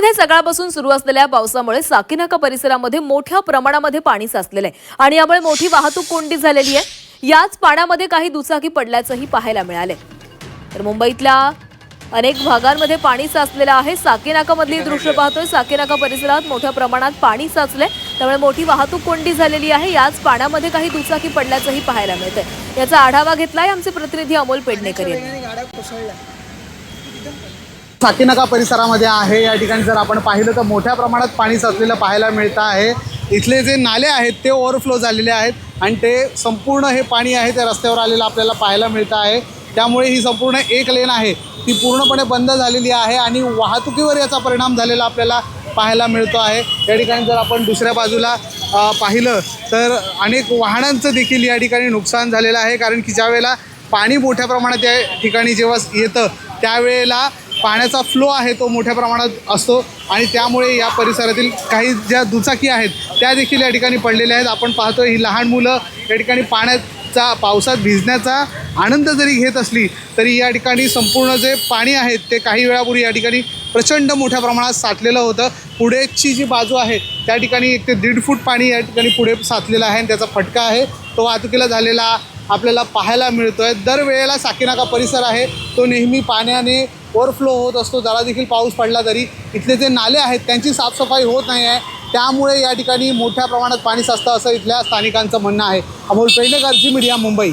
मुंबईमध्ये सकाळपासून सुरू असलेल्या पावसामुळे साकीनाका परिसरामध्ये मोठ्या प्रमाणामध्ये पाणी साचलेलं आहे आणि यामुळे मोठी वाहतूक कोंडी झालेली आहे। याच पाण्यामध्ये काही दुचाकी पडल्याचंही पाहायला मिळाले। तर मुंबईतल्या अनेक भागांमध्ये पाणी साचलेलं आहे। साकीनाकामधली दृश्य पाहतोय। साकीनाका परिसरात मोठ्या प्रमाणात पाणी साचले, त्यामुळे मोठी वाहतूक कोंडी झालेली आहे। याच पाण्यामध्ये काही दुचाकी पडल्याचंही पाहायला मिळतंय। याचा आढावा घेतलाय आमचे प्रतिनिधी अमोल पेडणेकर यांनी। साकीनाका परिसरामध्ये आहे। या ठिकाणी जर आपण पाहिलं तर मोठ्या प्रमाणात पाणी साचलेलं पाहायला मिळतं आहे। इथले जे नाले आहेत ते ओव्हरफ्लो झालेले आहेत आणि ते संपूर्ण हे पाणी आहे ते रस्त्यावर आलेलं आपल्याला पाहायला मिळतं आहे। त्यामुळे ही संपूर्ण एक लेन आहे ती पूर्णपणे बंद झालेली आहे आणि वाहतुकीवर याचा परिणाम झालेला आपल्याला पाहायला मिळतो आहे। या ठिकाणी जर आपण दुसऱ्या बाजूला पाहिलं तर अनेक वाहनांचं देखील या ठिकाणी नुकसान झालेलं आहे, कारण की ज्यावेळेला पाणी मोठ्या प्रमाणात या ठिकाणी जेव्हा येतं त्यावेळेला पाण्याचा फ्लो आहे तो मोठ्या प्रमाणात असतो आणि त्यामुळे या परिसरातील काही ज्या दुचाकी आहेत त्या देखील या ठिकाणी पडलेल्या आहेत। आपण पाहतो ही लहान मुलं या ठिकाणी पावसात भिजण्याचा आनंद जरी घेत असली तरी या ठिकाणी संपूर्ण जे पाणी आहे ते काही वेळापूर्वी या ठिकाणी प्रचंड मोठ्या प्रमाणात साचलेलं होतं। पुढेची जी बाजू आहे त्या ठिकाणी 1 ते 1.5 फूट पाणी या ठिकाणी पुढे साचलेलं आहे आणि त्याचा फटका आहे तो वाहतुकीला झालेला आपल्याला पाहायला मिळतो आहे। दरवेळेला साकीनाका परिसर आहे तो नेहमी पाण्याने ओव्हरफ्लो होत असतो। जरा देखील पाऊस पडला तरी इथले जे नाले आहेत त्यांची साफसफाई होत नाही आहे, त्यामुळे या ठिकाणी मोठ्या प्रमाणात पाणी साचतं असं इथल्या स्थानिकांचं म्हणणं आहे। अमोल पेडणेकर, झी मीडिया, मुंबई।